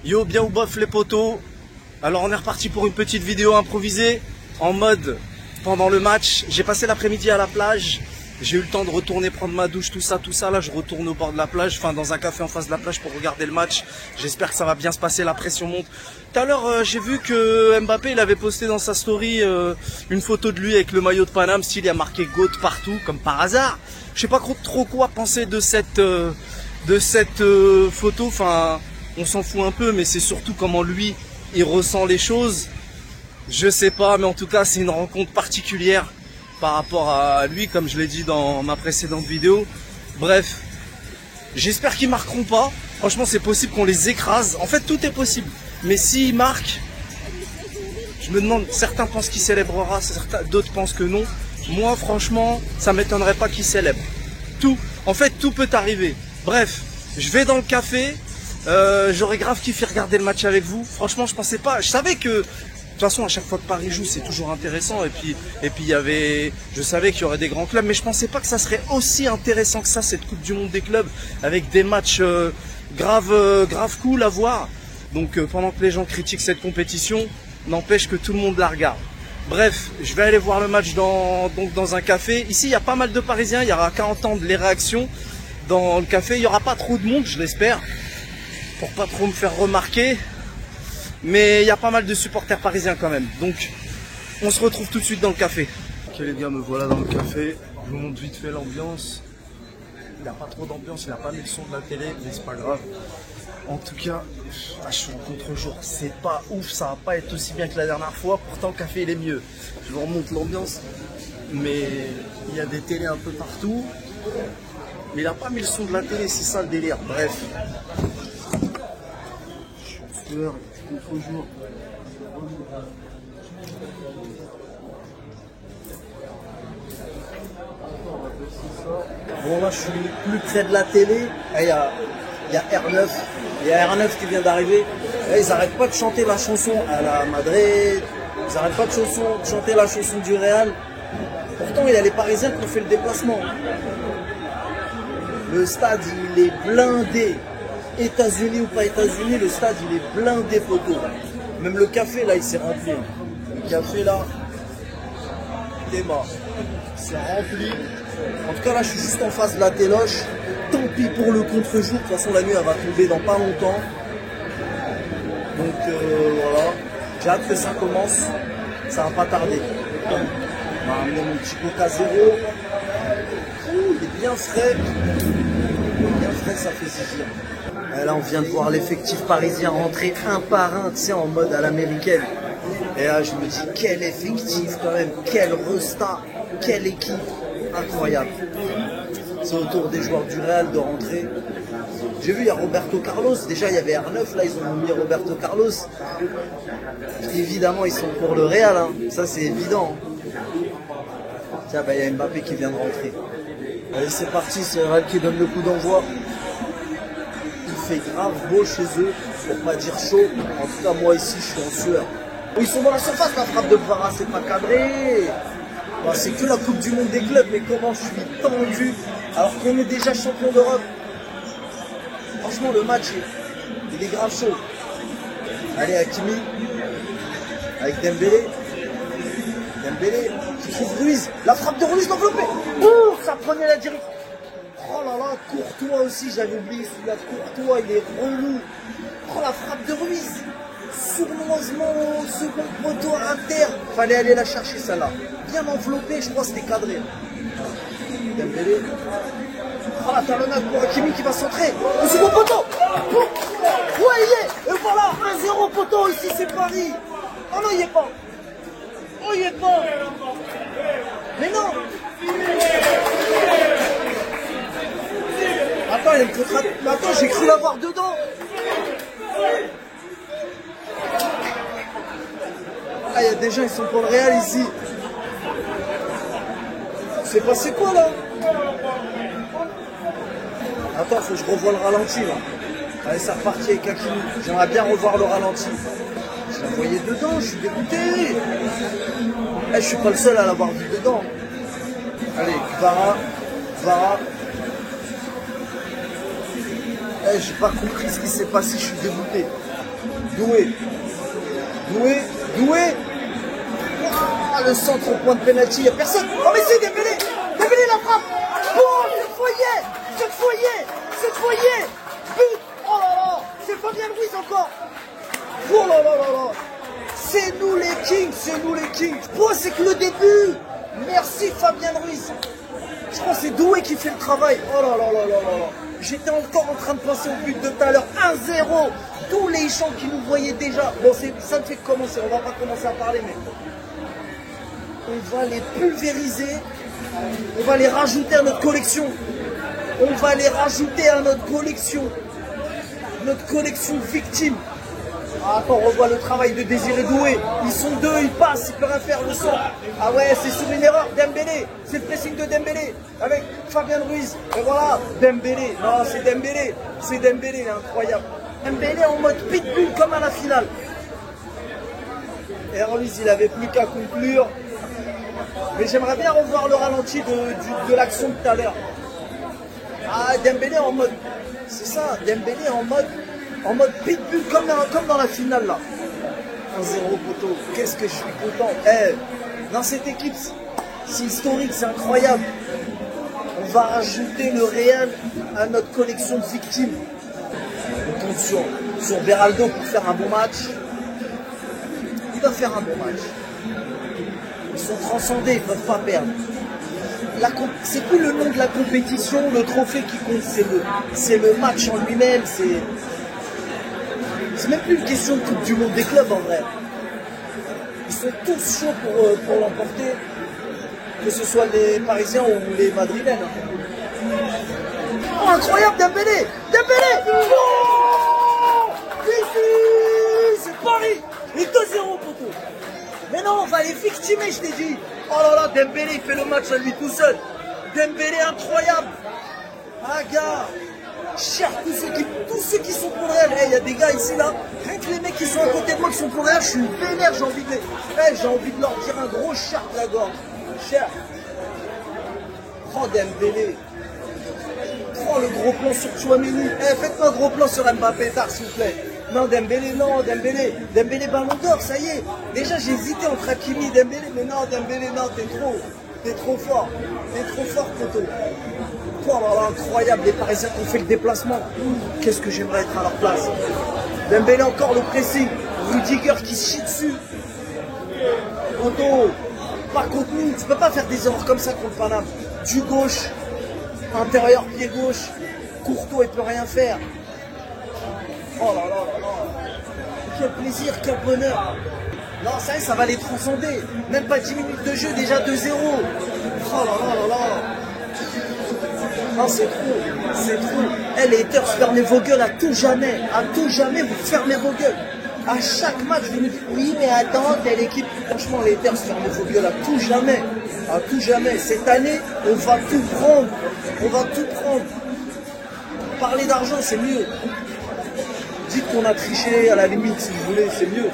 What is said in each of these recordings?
Yo, bien ou bof les potos. Alors on est reparti pour une petite vidéo improvisée en mode pendant le match. J'ai passé l'après-midi à la plage. J'ai eu le temps de retourner prendre ma douche, tout ça. Là, je retourne au bord de la plage, enfin dans un café en face de la plage pour regarder le match. J'espère que ça va bien se passer, la pression monte. Tout à l'heure, j'ai vu que Mbappé, il avait posté dans sa story une photo de lui avec le maillot de Paname, style il y a marqué GOAT partout, comme par hasard. Je sais pas trop quoi penser de cette photo. Enfin, on s'en fout un peu, mais c'est surtout comment lui, il ressent les choses. Je sais pas, mais en tout cas, c'est une rencontre particulière par rapport à lui, comme je l'ai dit dans ma précédente vidéo. Bref, j'espère qu'ils marqueront pas. Franchement, c'est possible qu'on les écrase. En fait, tout est possible. Mais s'ils marquent, je me demande, certains pensent qu'il célébrera, d'autres pensent que non. Moi, franchement, ça m'étonnerait pas qu'il célèbre. En fait, tout peut arriver. Bref, je vais dans le café. J'aurais grave kiffé regarder le match avec vous. Franchement, je pensais pas. Je savais que de toute façon, à chaque fois que Paris joue, c'est toujours intéressant. Et puis je savais qu'il y aurait des grands clubs, mais je pensais pas que ça serait aussi intéressant que ça, cette Coupe du Monde des clubs, avec des matchs grave cool à voir. Donc, pendant que les gens critiquent cette compétition, n'empêche que tout le monde la regarde. Bref, je vais aller voir le match dans un café. Ici, il y a pas mal de Parisiens. Il y aura qu'à entendre les réactions dans le café. Il y aura pas trop de monde, je l'espère, pour pas trop me faire remarquer. Mais il y a pas mal de supporters parisiens quand même. Donc, on se retrouve tout de suite dans le café. Ok les gars, me voilà dans le café. Je vous montre vite fait l'ambiance. Il n'y a pas trop d'ambiance, il n'a pas mis le son de la télé, mais c'est pas grave. En tout cas, je suis en contre-jour. C'est pas ouf, ça va pas être aussi bien que la dernière fois. Pourtant, le café, il est mieux. Je vous remonte l'ambiance. Mais il y a des télés un peu partout. Mais il n'a pas mis le son de la télé, c'est ça le délire. Bref. Je suis en sueur. Contre-jour. Bon là je suis plus près de la télé. Il y a R9. Il y a R9 qui vient d'arriver. Ils n'arrêtent pas de chanter la chanson à la Madrid. Ils n'arrêtent pas de chanter la chanson du Real. Pourtant il y a les Parisiens qui ont fait le déplacement. Le stade il est blindé. États-Unis ou pas États-Unis, le stade il est blindé photo. Même le café là il s'est rempli. Le café là, c'est rempli. En tout cas là je suis juste en face de la téloche. Tant pis pour le contre-jour. De toute façon la nuit elle va tomber dans pas longtemps. Donc voilà. J'ai hâte que ça commence. Ça va pas tarder. On va amener mon petit Coca zéro. Il est bien frais. Bien frais, ça fait plaisir. Et là, on vient de voir l'effectif parisien rentrer un par un, tu sais, en mode à l'américaine. Et là, je me dis, quel effectif quand même, quel resta, quelle équipe, incroyable. C'est au tour des joueurs du Real de rentrer. J'ai vu, il y a Roberto Carlos. Déjà, il y avait R9, là, ils ont mis Roberto Carlos. Évidemment, ils sont pour le Real, hein. Ça, c'est évident. Tiens, bah, il y a Mbappé qui vient de rentrer. Allez, c'est parti, c'est Real qui donne le coup d'envoi. Il fait grave beau chez eux, pour pas dire chaud. En tout cas, moi ici, je suis en sueur. Ils sont dans la surface, la frappe de Kvara, c'est pas cadré. Bah, c'est que la Coupe du Monde des clubs, mais comment je suis tendu alors qu'on est déjà champion d'Europe. Franchement, le match, il est grave chaud. Allez, Hakimi, avec Dembélé. Dembélé qui trouve Ruiz. La frappe de Ruiz l'enveloppée. Oh, ça prenait la direction. Oh là là, Courtois aussi, j'avais oublié celui-là. Courtois, il est relou. Oh, la frappe de Ruiz. Sournoisement au second poteau à terre. Fallait aller la chercher, celle-là. Bien enveloppée, je crois que c'était cadré. Dembélé. Oh, la talonnade pour Hakimi qui va centrer. Au second poteau. Ouais, il est. Et voilà, 1-0 poteau, ici c'est Paris. Oh non, il n'y est pas. Oh, il est pas. Mais non. Attends, il y a une contre. Attends, j'ai cru l'avoir dedans. Ah, il y a des gens, ils sont pour le Real ici. C'est passé quoi là? Attends, faut que je revoie le ralenti là. Allez, c'est reparti avec Hakimi. J'aimerais bien revoir le ralenti. Je l'ai envoyé dedans, je suis dégoûté. Je suis pas le seul à l'avoir vu dedans. Allez, Kvara. J'ai pas compris ce qui s'est passé, je suis dégoûté. Doué. Doué. Doué. Ah, le centre au point de pénalty, il n'y a personne. Oh mais c'est Dembélé. Dembélé la frappe. Oh, cette foyer. Cette foyer. Cette foyer. But. Oh là là. C'est Fabien Ruiz encore. Oh là là là là. C'est nous les kings. C'est nous les kings. Oh, c'est que le début. Merci Fabien Ruiz. Je crois que c'est Doué qui fait le travail. Oh là là là là là. J'étais encore en train de penser au but de tout à l'heure. 1-0. Tous les gens qui nous voyaient déjà. Bon, ça ne fait que commencer. On va pas commencer à parler, mais on va les pulvériser. On va les rajouter à notre collection. On va les rajouter à notre collection. Notre collection victime. Ah, attends, on revoit le travail de Désiré Doué. Ils sont deux, ils passent, il peut rien faire, le centre. Ah ouais, c'est sur une erreur, Dembélé. C'est le pressing de Dembélé avec Fabien Ruiz. Et voilà, Dembélé. Non, c'est Dembélé. C'est Dembélé, incroyable. Dembélé en mode pitbull comme à la finale. Et Ruiz, il avait plus qu'à conclure. Mais j'aimerais bien revoir le ralenti de l'action de tout à l'heure. Ah, Dembélé en mode... C'est ça, Dembélé en mode pitbull comme dans la finale là. 1-0 poteau, qu'est-ce que je suis content. Dans cette équipe, c'est historique, c'est incroyable. On va rajouter le Real à notre collection de victimes. On compte sur Beraldo pour faire un bon match. Il va faire un bon match. Ils sont transcendés, ils ne peuvent pas perdre. C'est plus le nom de la compétition, le trophée qui compte, c'est le match en lui-même, c'est même plus une question de Coupe du Monde des clubs en vrai. Ils sont tous chauds pour l'emporter, que ce soit les Parisiens ou les Madrilènes. Oh, incroyable Dembélé. Dembélé. Oh, c'est Paris. Et 2-0 poteau. Mais non, on va les victimer, je t'ai dit. Oh là là, Dembélé, il fait le match à lui tout seul. Dembélé, incroyable. Ah, gars. Cher, tous ceux qui sont pour le Real. Il y a des gars ici, là. Rien que les mecs qui sont à côté de moi qui sont pour le Real, je suis vénère, j'ai envie de leur dire un gros cher de la gorge. Cher. Oh, Dembélé. Oh, le gros plan sur Tchouaméni. Faites-moi un gros plan sur Mbappé, tard, s'il vous plaît. Non, Dembélé, non, Dembélé. Dembélé, ballon d'or, ça y est. Déjà, j'ai hésité entre Hakimi et Dembélé, mais non, Dembélé, non, t'es trop fort. T'es trop fort, poteau. Oh là là, incroyable, les Parisiens qui ont fait le déplacement. Qu'est-ce que j'aimerais être à leur place. Dembélé, encore le pressing. Rudiger qui se chie dessus. Poteau, pas contenu. Tu peux pas faire des erreurs comme ça contre Paname. Du gauche, intérieur, pied gauche. Courtois, il peut rien faire. Oh là là là là. Quel plaisir, quel bonheur. Non, ça y est, ça va les transcender. Même pas 10 minutes de jeu, déjà 2-0. Oh là là là là. Non, c'est trop, c'est trop. Les haters, fermez vos gueules à tout jamais. À tout jamais, vous fermez vos gueules. À chaque match, vous nous dites, oui, mais attends, telle équipe. Franchement, les haters, fermez vos gueules à tout jamais. À tout jamais. Cette année, on va tout prendre. On va tout prendre. Parler d'argent, c'est mieux. Dites qu'on a triché, à la limite, si vous voulez, c'est mieux.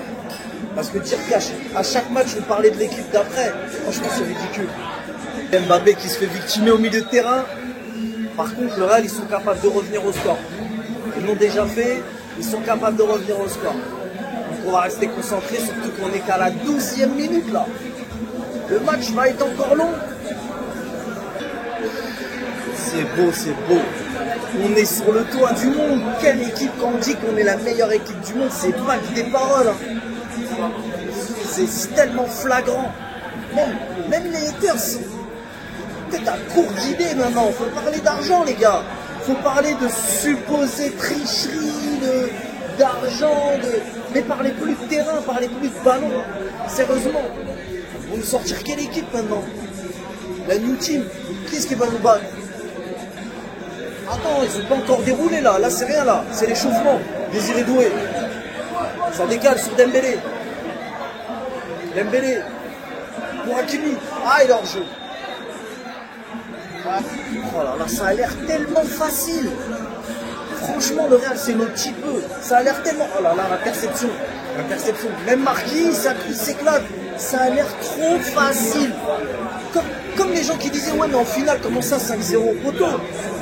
Parce que dire qu'à chaque match, vous parlez de l'équipe d'après, franchement, c'est ridicule. Mbappé qui se fait victimer au milieu de terrain. Par contre, le Real, ils sont capables de revenir au score. Ils l'ont déjà fait, ils sont capables de revenir au score. Donc on va rester concentré, surtout qu'on est qu'à la 12e minute, là. Le match va être encore long. C'est beau, c'est beau. On est sur le toit du monde. Quelle équipe, quand on dit qu'on est la meilleure équipe du monde, c'est pas que des paroles. Hein. C'est tellement flagrant. Même les haters, peut-être à court d'idées maintenant. Faut parler d'argent, les gars. Faut parler de supposée tricherie, d'argent, mais parlez plus de terrain, parlez plus de ballon. Sérieusement. Vous nous sortir quelle équipe maintenant? La New Team. Qui est-ce qui va nous battre? Attends, ils sont pas encore déroulés là. Là, c'est rien là. C'est l'échauffement. Désiré Doué. Ça décale sur Dembélé. Dembélé. Pour Hakimi. Ah, il est hors jeu. Oh là là, ça a l'air tellement facile. Franchement, le Real, c'est notre petit peu. Ça a l'air tellement... Oh là là, la perception. La perception. Même Marquis, ça s'éclate. Ça a l'air trop facile. Comme les gens qui disaient, ouais, mais en finale, comment ça, 5-0 poteau?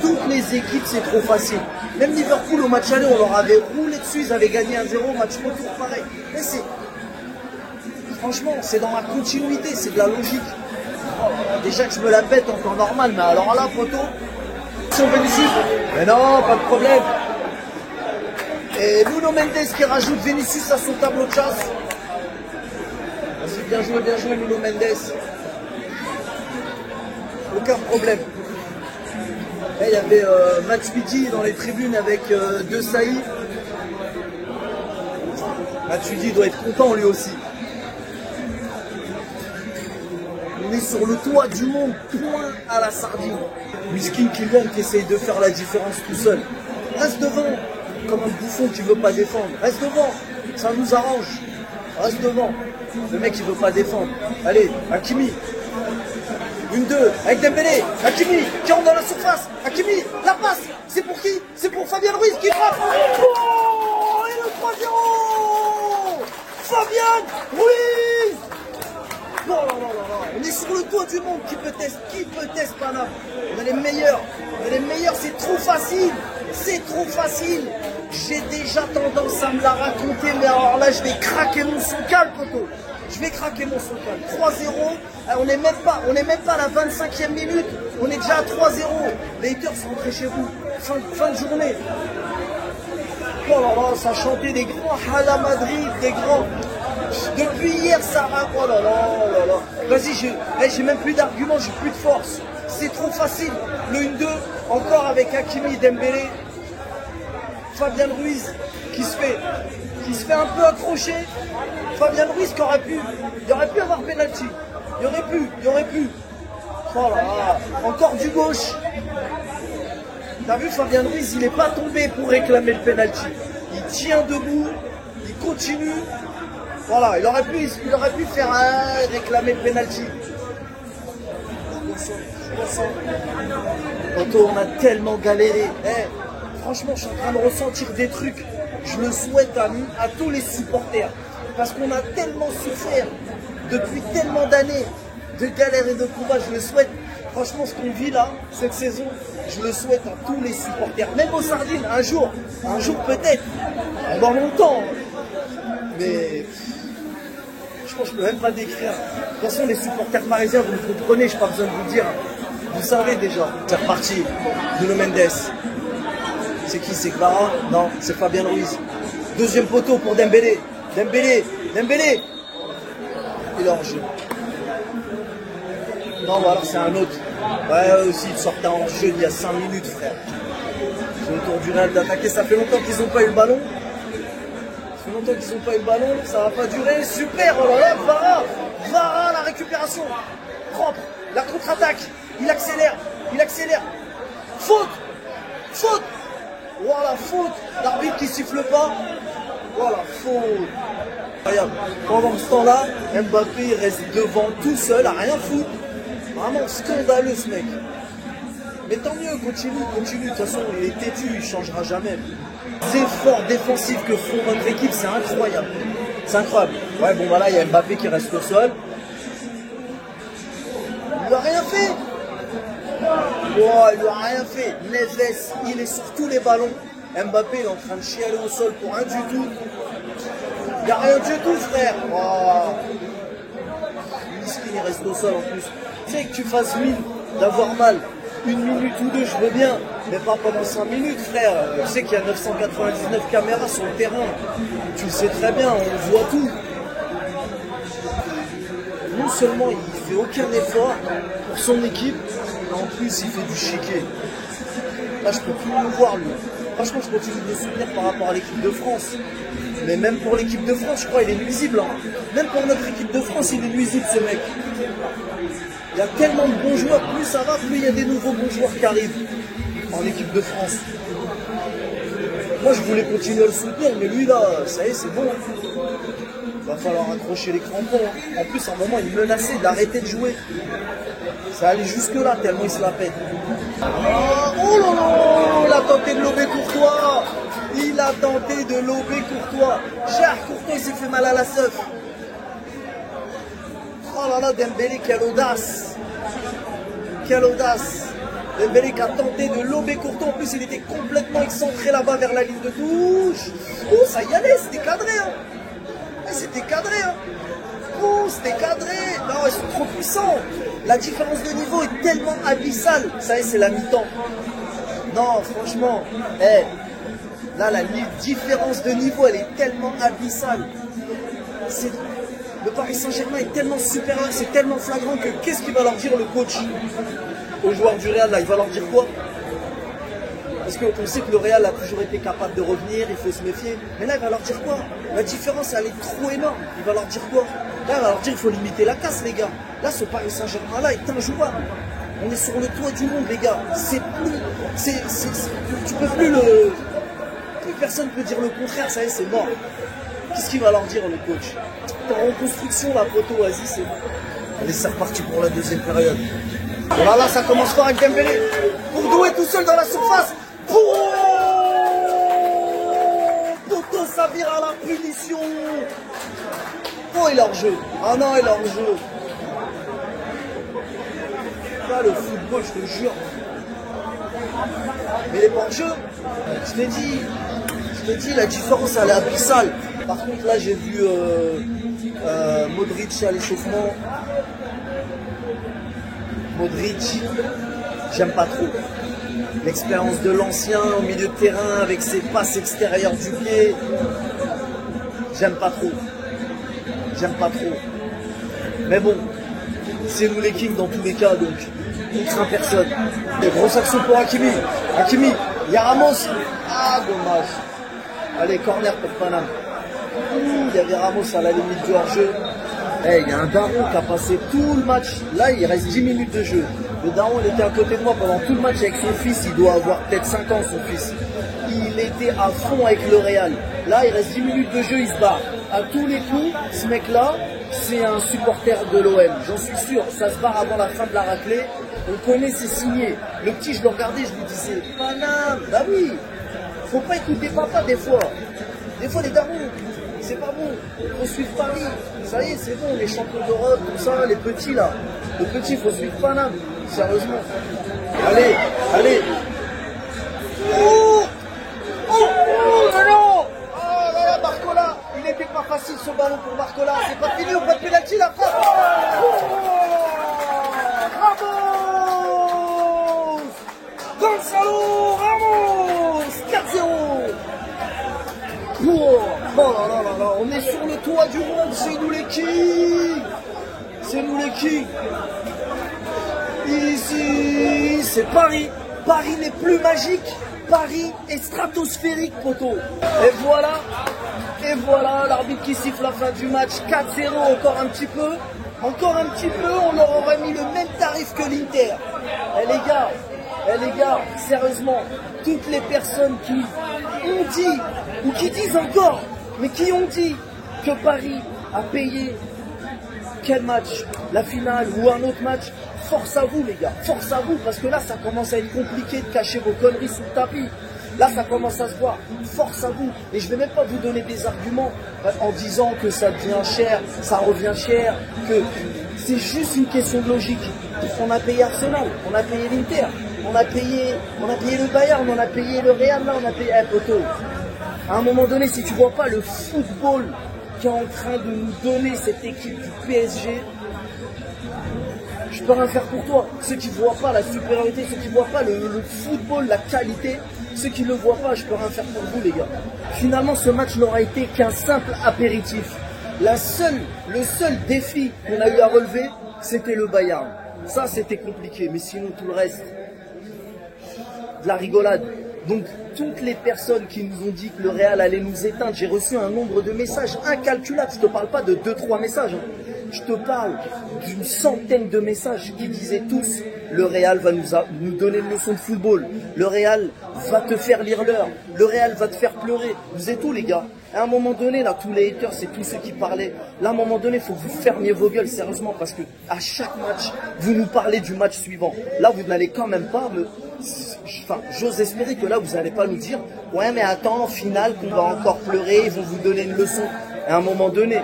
Toutes les équipes, c'est trop facile. Même Liverpool, au match aller, on leur avait roulé dessus, ils avaient gagné 1-0, match retour, pareil. Mais c'est... Franchement, c'est dans la continuité, c'est de la logique. Déjà que je me la pète en temps normal, mais alors là, poteau, si on Vinicius, mais non, pas de problème. Et Nuno Mendes qui rajoute Vinicius à son tableau de chasse. Bien joué, Nuno Mendes. Aucun problème. Et il y avait Matuidi dans les tribunes avec De Sailly. Matuidi doit être content lui aussi. On est sur le toit du monde, point à la sardine. Miskin Kylian qui essaye de faire la différence tout seul. Reste devant, comme un bouffon qui veut pas défendre. Reste devant, ça nous arrange. Reste devant. Le mec il veut pas défendre. Allez, Hakimi. 1-2 avec Dembélé. Hakimi qui rentre dans la surface. Hakimi, la passe. C'est pour qui? C'est pour Fabien Ruiz qui frappe. Oh, et le 3-0. Fabien Ruiz. Non, non, non, non, on est sur le toit du monde. Qui peut tester Paname? On est les meilleurs. On est les meilleurs, c'est trop facile. C'est trop facile. J'ai déjà tendance à me la raconter, mais alors là, je vais craquer mon soncal, poteau. Je vais craquer mon soncal. 3-0. On n'est même pas à la 25e minute. On est déjà à 3-0. Les haters sont rentrés chez vous. Fin de journée. Oh là là, ça chantait des grands Hala Madrid, des grands. Depuis hier, ça rappe. Oh là là, oh là là. Vas-y, j'ai même plus d'arguments, j'ai plus de force. C'est trop facile. Le 1-2, encore avec Hakimi, Dembélé. Fabien Ruiz qui se fait un peu accrocher. Fabien Ruiz qui aurait pu. Il aurait pu avoir penalty. Il aurait pu. Oh là là. Encore du gauche. T'as vu, Fabien Ruiz, il n'est pas tombé pour réclamer le penalty. Il tient debout, il continue. Voilà, il aurait pu faire réclamer le penalty. On a tellement galéré. Franchement, je suis en train de ressentir des trucs. Je le souhaite à tous les supporters. Parce qu'on a tellement souffert depuis tellement d'années de galères et de combats. Je le souhaite. Franchement, ce qu'on vit là, cette saison, je le souhaite à tous les supporters. Même aux sardines, un jour peut-être. Dans longtemps. Mais je pense que je peux même pas décrire. De toute façon, les supporters parisiens, vous me comprenez, je n'ai pas besoin de vous dire. Vous savez déjà. C'est reparti. Nuno Mendes. C'est qui? C'est Clara? Non, c'est Fabien Ruiz. Deuxième poteau pour Dembélé. Dembélé. Il est en jeu. Non, bah alors c'est un autre. Ouais, aussi, il sortait en jeu il y a 5 minutes, frère. C'est au tour du Real d'attaquer. Ça fait longtemps qu'ils n'ont pas eu le ballon. Ça va pas durer. Super, oh là là, Vara, la récupération. Propre, la contre-attaque. Il accélère. Faute. Voilà, faute. L'arbitre qui siffle pas. Voilà, faute. Incroyable. Pendant ce temps-là, Mbappé il reste devant tout seul, à rien foutre. Vraiment scandaleux ce mec. Mais tant mieux, continue. De toute façon, il est têtu, il ne changera jamais. Les efforts défensifs que font notre équipe, c'est incroyable. Ouais, bon, voilà, il y a Mbappé qui reste au sol. Il n'a rien fait. Il n'a rien fait. Neves, il est sur tous les ballons. Mbappé, il est en train de chialer au sol pour rien du tout. Il n'y a rien du tout, frère. Miskin, il reste au sol en plus. Tu sais que tu fasses 1000, d'avoir mal, 1 minute ou 2, je veux bien, mais pas pendant 5 minutes, frère. Tu sais qu'il y a 999 caméras sur le terrain. Tu le sais très bien, on voit tout. Non seulement il fait aucun effort pour son équipe, mais en plus il fait du chiquet. Là, je peux plus le voir, lui. Franchement, je continue de le soutenir par rapport à l'équipe de France. Mais même pour l'équipe de France, je crois qu'il est nuisible. Hein. Même pour notre équipe de France, il est nuisible, ce mec. Il y a tellement de bons joueurs. Plus ça va, plus il y a des nouveaux bons joueurs qui arrivent en équipe de France. Moi, je voulais continuer à le soutenir, mais lui, là, ça y est, c'est bon. Il va falloir accrocher les crampons. Hein. En plus, à un moment, il menaçait d'arrêter de jouer. Ça allait jusque-là, tellement il se la pète. Oh là là, il a tenté de lober Courtois. Cher Courtois, il s'est fait mal à la seuf. Oh là là, Dembélé, quelle audace. quelle audace. Dembélé qui a tenté de lober Courtois. En plus, il était complètement excentré là-bas vers la ligne de touche. Oh, ça y allait, c'était cadré. Hein. C'était cadré. Hein. Oh, c'était cadré. Non, ils sont trop puissants. La différence de niveau est tellement abyssale. Ça y est, c'est la mi-temps. Non, franchement, là, la différence de niveau, elle est tellement abyssale. Le Paris Saint-Germain est tellement supérieur, c'est tellement flagrant que qu'est-ce qu'il va leur dire le coach aux joueurs du Real là? Il va leur dire quoi? Parce qu'on sait que le Real a toujours été capable de revenir, il faut se méfier. Mais là, il va leur dire quoi? La différence, elle est trop énorme. Il va leur dire quoi? Là, il va leur dire il faut limiter la casse, les gars. Là, ce Paris Saint-Germain là est injouable. On est sur le toit du monde, les gars. C'est plus... tu peux plus le... Plus personne peut dire le contraire, ça y est, c'est mort. Qu'est-ce qu'il va leur dire, le coach? T'es en reconstruction, la poteau, vas-y, c'est bon. Allez, c'est reparti pour la deuxième période. Voilà, ça commence fort avec Dembélé. Bourdou est tout seul dans la surface. Poteau, ça vire à la punition. Oh, il est hors jeu. Ah non, il est hors jeu. Là, le football, je te jure. Mais il est pas hors jeu. Je t'ai dit, la différence, elle est abyssale. Par contre, là, j'ai vu Modric à l'échauffement. Modric, j'aime pas trop. L'expérience de l'ancien au milieu de terrain avec ses passes extérieures du pied. J'aime pas trop. J'aime pas trop. Mais bon, c'est nous les kings dans tous les cas, donc on craint personne. Grosse action pour Hakimi. Hakimi, il y a Ramos. Ah, dommage. Allez, corner pour Paname. Il y avait Ramos à la limite du hors-jeu. Il y a un daron qui a passé tout le match. Là, il reste 10 minutes de jeu. Le daron, il était à côté de moi pendant tout le match avec son fils. Il doit avoir peut-être 5 ans, son fils. Il était à fond avec le Real. Là, il reste 10 minutes de jeu, il se barre. À tous les coups, ce mec-là, c'est un supporter de l'OM. J'en suis sûr. Ça se barre avant la fin de la raclée. On connaît ses signés. Le petit, je le regardais, je lui disais, Paname, bah oui. Faut pas écouter papa des fois. Des fois, les darons, c'est pas bon. Il faut suivre Paris. Ça y est, c'est bon, les champions d'Europe, tout ça, les petits là. Le petit, il faut suivre Paname. Sérieusement. Allez, allez. Oh, non. Oh là là, Barcola. Il n'était pas facile ce ballon pour Barcola. C'est pas fini, on va de pénalty, la frappe. Ramos. Gonzalo Ramos. 4-0. Oh là là là là, on est sur le toit du monde, c'est nous les kings. C'est nous les kings. Ici, c'est Paris. Paris n'est plus magique. Paris est stratosphérique, poteau. Et voilà l'arbitre qui siffle la fin du match. 4-0, encore un petit peu. Encore un petit peu, on leur aurait mis le même tarif que l'Inter. Les gars, sérieusement, toutes les personnes qui ont dit, ou qui disent encore, mais qui ont dit que Paris a payé quel match, la finale ou un autre match, force à vous les gars, force à vous, parce que là ça commence à être compliqué de cacher vos conneries sous le tapis. Là ça commence à se voir, force à vous. Et je ne vais même pas vous donner des arguments en disant que ça devient cher, ça revient cher, que c'est juste une question de logique. On a payé Arsenal, on a payé l'Inter, on a payé le Bayern, on a payé le Real, là on a payé poteau. À un moment donné, si tu vois pas le football qui est en train de nous donner cette équipe du PSG, je peux rien faire pour toi. Ceux qui ne voient pas la supériorité, ceux qui ne voient pas le football, la qualité, ceux qui ne le voient pas, je peux rien faire pour vous les gars. Finalement, ce match n'aura été qu'un simple apéritif. Le seul défi qu'on a eu à relever, c'était le Bayern. Ça, c'était compliqué, mais sinon tout le reste, de la rigolade. Donc, toutes les personnes qui nous ont dit que le Real allait nous éteindre, j'ai reçu un nombre de messages incalculable. Je ne te parle pas de 2-3 messages. Hein. Je te parle d'une centaine de messages qui disaient tous le Real va nous donner une leçon de football. Le Real va te faire lire l'heure. Le Real va te faire pleurer. Vous êtes où les gars? À un moment donné, là, tous les haters, c'est tous ceux qui parlaient. Là, à un moment donné, il faut que vous fermiez vos gueules, sérieusement, parce que à chaque match, vous nous parlez du match suivant. Là, vous n'allez quand même pas me... Enfin, j'ose espérer que là, vous n'allez pas nous dire « Ouais, mais attends, en finale, qu'on va encore pleurer, ils vont vous donner une leçon. » À un moment donné,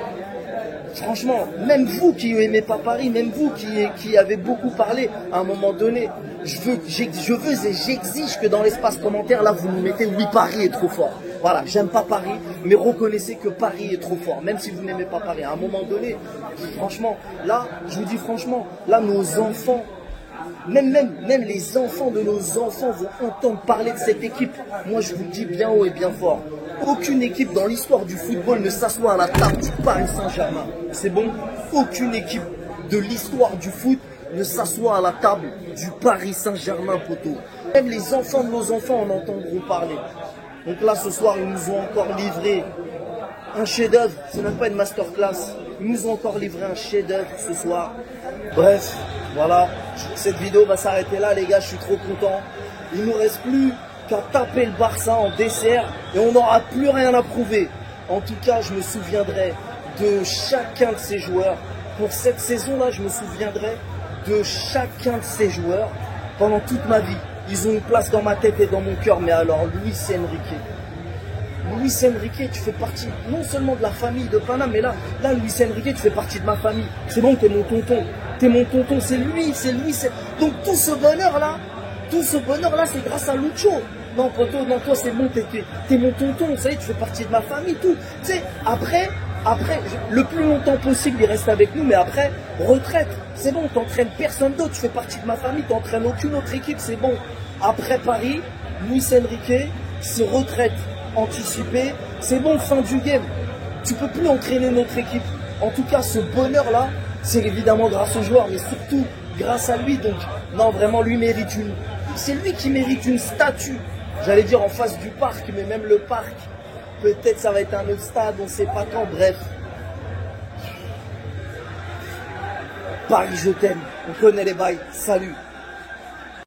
Franchement, même vous qui n'aimez pas Paris, même vous qui avez beaucoup parlé à un moment donné, je veux et j'exige que dans l'espace commentaire, là, vous nous mettez oui, Paris est trop fort. Voilà, j'aime pas Paris, mais reconnaissez que Paris est trop fort, même si vous n'aimez pas Paris. À un moment donné, franchement, là, je vous dis franchement, là, nos enfants, même les enfants de nos enfants vont entendre parler de cette équipe. Moi, je vous le dis bien haut et bien fort. Aucune équipe dans l'histoire du football ne s'assoit à la table du Paris Saint-Germain. C'est bon? Aucune équipe de l'histoire du foot ne s'assoit à la table du Paris Saint-Germain, poteau. Même les enfants de nos enfants en entendront parler. Donc là, ce soir, ils nous ont encore livré un chef-d'œuvre. C'est même pas une masterclass. Ils nous ont encore livré un chef-d'œuvre ce soir. Bref, voilà. Cette vidéo va s'arrêter là, les gars. Je suis trop content. Il nous reste plus qu'à taper le Barça en dessert et on n'aura plus rien à prouver. En tout cas, je me souviendrai de chacun de ces joueurs. Pour cette saison-là, je me souviendrai de chacun de ces joueurs pendant toute ma vie. Ils ont une place dans ma tête et dans mon cœur. Mais alors, Luis Enrique, tu fais partie non seulement de la famille de Paname, mais là, Luis Enrique, tu fais partie de ma famille. C'est bon, t'es mon tonton. T'es mon tonton, c'est lui. Donc tout ce bonheur-là, c'est grâce à Lucho. Non, poto, non, toi, c'est bon, t'es mon tonton. Ça y est, tu fais partie de ma famille, tout. Tu sais, après, le plus longtemps possible, il reste avec nous, mais après, retraite. C'est bon, t'entraînes personne d'autre, tu fais partie de ma famille, t'entraînes aucune autre équipe, c'est bon. Après Paris, Luis Enrique, c'est retraite anticipée, c'est bon, fin du game. Tu peux plus entraîner notre équipe. En tout cas, ce bonheur-là, c'est évidemment grâce aux joueurs, mais surtout grâce à lui. Donc, non, vraiment, c'est lui qui mérite une statue. J'allais dire en face du parc, mais même le parc, peut-être ça va être un autre stade, on ne sait pas quand, bref. Paris, je t'aime, on connaît les bails, salut.